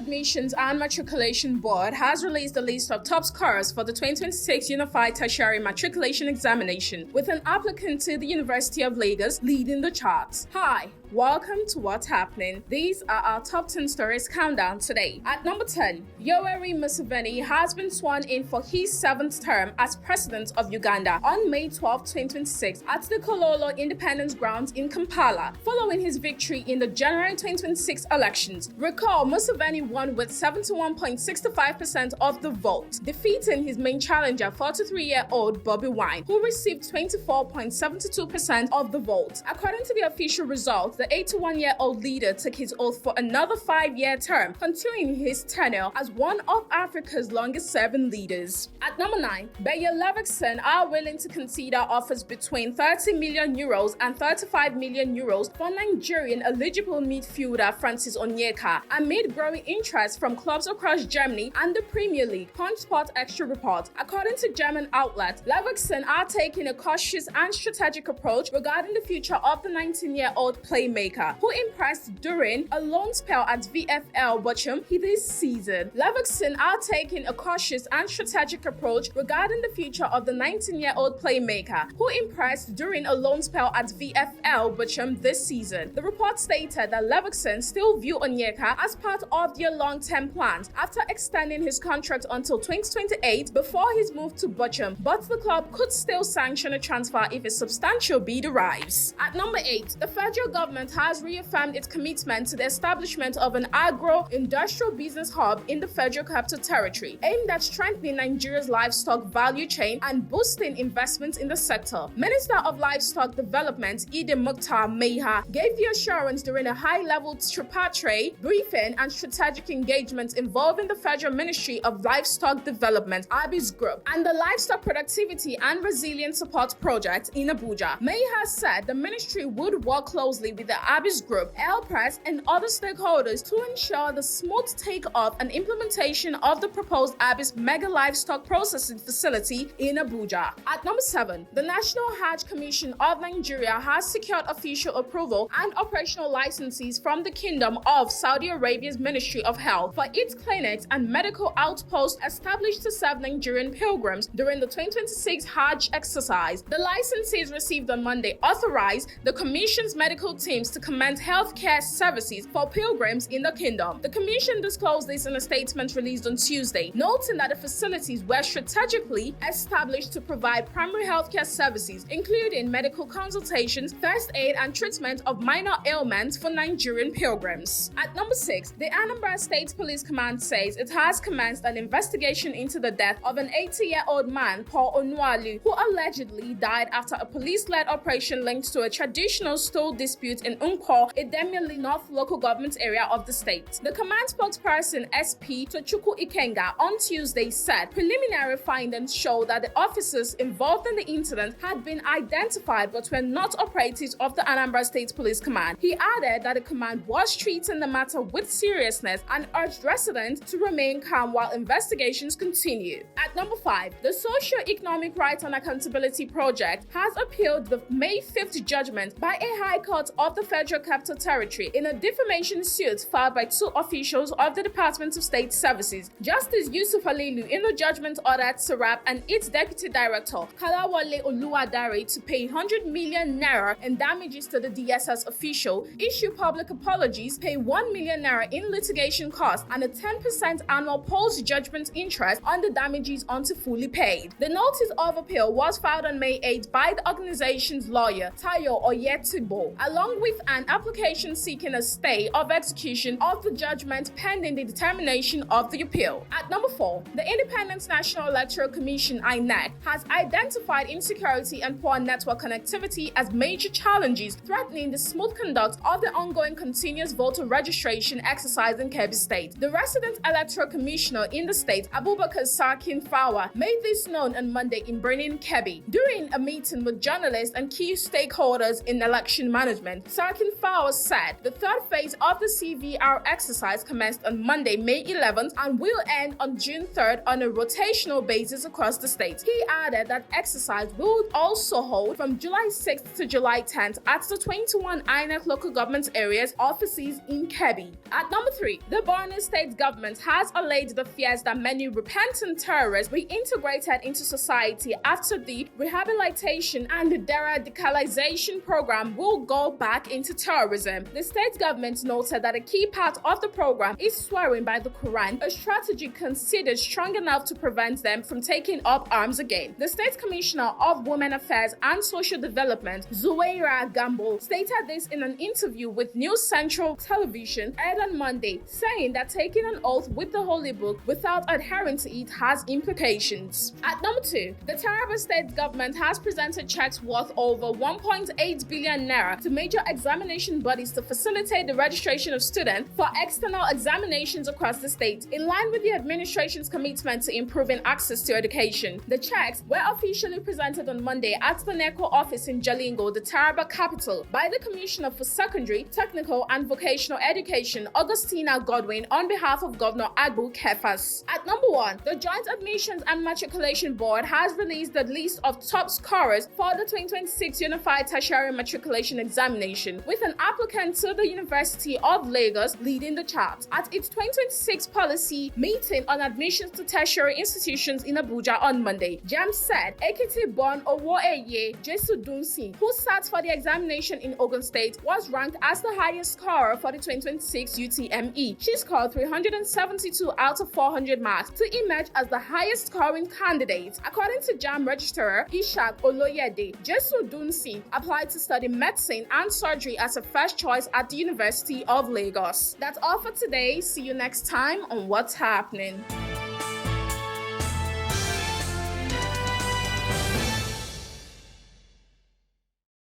Admissions and Matriculation Board has released the list of top scorers for the 2026 Unified Tertiary Matriculation Examination, with an applicant to the University of Lagos leading the charts. Hi, welcome to What's Happening. These are our top 10 stories countdown today. At number 10, Yoweri Museveni has been sworn in for his 7th term as President of Uganda on May 12, 2026 at the Kololo Independence Grounds in Kampala, following his victory in the January 2026 elections. Recall, Museveni won with 71.65% of the vote, defeating his main challenger, 43-year-old Bobi Wine, who received 24.72% of the vote. According to the official results, the 81-year-old leader took his oath for another 5-year term, continuing his tenure as one of Africa's longest-serving leaders. At number 9, Bayer Leverkusen are willing to consider offers between €30 million and €35 million for Nigerian eligible midfielder Francis Onyeka, amid growing interest from clubs across Germany and the Premier League, Punch Sport Extra report. According to German outlet, Leverkusen are taking a cautious and strategic approach regarding the future of the 19-year-old playmaker, who impressed during a loan spell at VfL Bochum this season. Leverkusen are taking a cautious and strategic approach regarding the future of the 19-year-old playmaker, who impressed during a loan spell at VfL Bochum this season. The report stated that Leverkusen still view Onyeka as part of their long-term plans after extending his contract until 2028 before his move to Bochum, but the club could still sanction a transfer if a substantial bid arrives. At number 8, the federal government has reaffirmed its commitment to the establishment of an agro-industrial business hub in the Federal Capital Territory, aimed at strengthening Nigeria's livestock value chain and boosting investment in the sector. Minister of Livestock Development Ide Mukhtar Meha gave the assurance during a high-level tripartite briefing and strategic engagement involving the Federal Ministry of Livestock Development, ABIS Group, and the Livestock Productivity and Resilience Support Project in Abuja. Meha said the ministry would work closely with the ABIS Group, LPRES, and other stakeholders to ensure the smooth takeoff and implementation of the proposed ABIS mega livestock processing facility in Abuja. At number 7, the National Hajj Commission of Nigeria has secured official approval and operational licenses from the Kingdom of Saudi Arabia's Ministry of Health for its clinics and medical outposts established to serve Nigerian pilgrims during the 2026 Hajj exercise. The licenses received on Monday authorize the Commission's medical teams to commence healthcare services for pilgrims in the kingdom. The Commission disclosed this in a statement released on Tuesday, noting that the facilities were strategically established to provide primary healthcare services, including medical consultations, first aid, and treatment of minor ailments for Nigerian pilgrims. At number 6, the Anambra State Police Command says it has commenced an investigation into the death of an 80-year-old man, Paul Onwalu, who allegedly died after a police-led operation linked to a traditional stool dispute in Unko, Idemili North local government area of the state. The command spokesperson SP Tochukwu Ikenga on Tuesday said preliminary findings show that the officers involved in the incident had been identified but were not operatives of the Anambra State Police Command. He added that the command was treating the matter with seriousness and urged residents to remain calm while investigations continue. At number 5, the Socio-Economic Rights and Accountability Project has appealed the May 5th judgment by a High Court of the Federal Capital Territory in a defamation suit filed by 2 officials of the Department of State Services. Justice Yusuf Alilu in the judgment ordered Sarab and its deputy director, Kalawale Oluwadare, to pay 100 million naira in damages to the DSS official, issue public apologies, pay 1 million naira in litigation costs, and a 10% annual post-judgment interest on the damages until fully paid. The notice of appeal was filed on May 8 by the organization's lawyer, Tayo Oyetibo, along with an application seeking a stay of execution of the judgment pending the determination of the appeal. At number 4, the Independent National Electoral Commission (INEC) has identified insecurity and poor network connectivity as major challenges threatening the smooth conduct of the ongoing continuous voter registration exercise in Kebbi State. The resident electoral commissioner in the state, Abubakar Sakin Fawa, made this known on Monday in Kebbi. During a meeting with journalists and key stakeholders in election management, Sarkin Fowles said the third phase of the CVR exercise commenced on Monday, May 11th and will end on June 3rd on a rotational basis across the state. He added that exercise will also hold from July 6th to July 10th at the 21 INEC local government areas offices in Kebbi. At number 3, the Borno state government has allayed the fears that many repentant terrorists reintegrated into society after the rehabilitation and de-radicalization program will go back into terrorism. The state government noted that a key part of the program is swearing by the Quran, a strategy considered strong enough to prevent them from taking up arms again. The State Commissioner of Women Affairs and Social Development, Zuwaira Gambo, stated this in an interview with News Central Television aired on Monday, saying that taking an oath with the Holy Book without adhering to it has implications. At number 2, the Taraba state government has presented checks worth over 1.8 billion naira to major examination bodies to facilitate the registration of students for external examinations across the state, in line with the administration's commitment to improving access to education. The checks were officially presented on Monday at the NECO office in Jalingo, the Taraba capital, by the Commissioner for Secondary, Technical and Vocational Education, Augustina Godwin, on behalf of Governor Agbu Kefas. At number 1, the Joint Admissions and Matriculation Board has released the list of top scorers for the 2026 Unified Tertiary Matriculation Examination, with an applicant to the University of Lagos leading the chart. At its 2026 policy meeting on admissions to tertiary institutions in Abuja on Monday, JAM said Ekiti-born Owoeye Jesu Dunsin, who sat for the examination in Ogun State, was ranked as the highest scorer for the 2026 UTME. She scored 372 out of 400 marks to emerge as the highest scoring candidate. According to JAM registrar Ishak Oloyede, Jesu Dunsin applied to study medicine and surgery as a first choice at the University of Lagos. That's all for today. See you next time on What's Happening.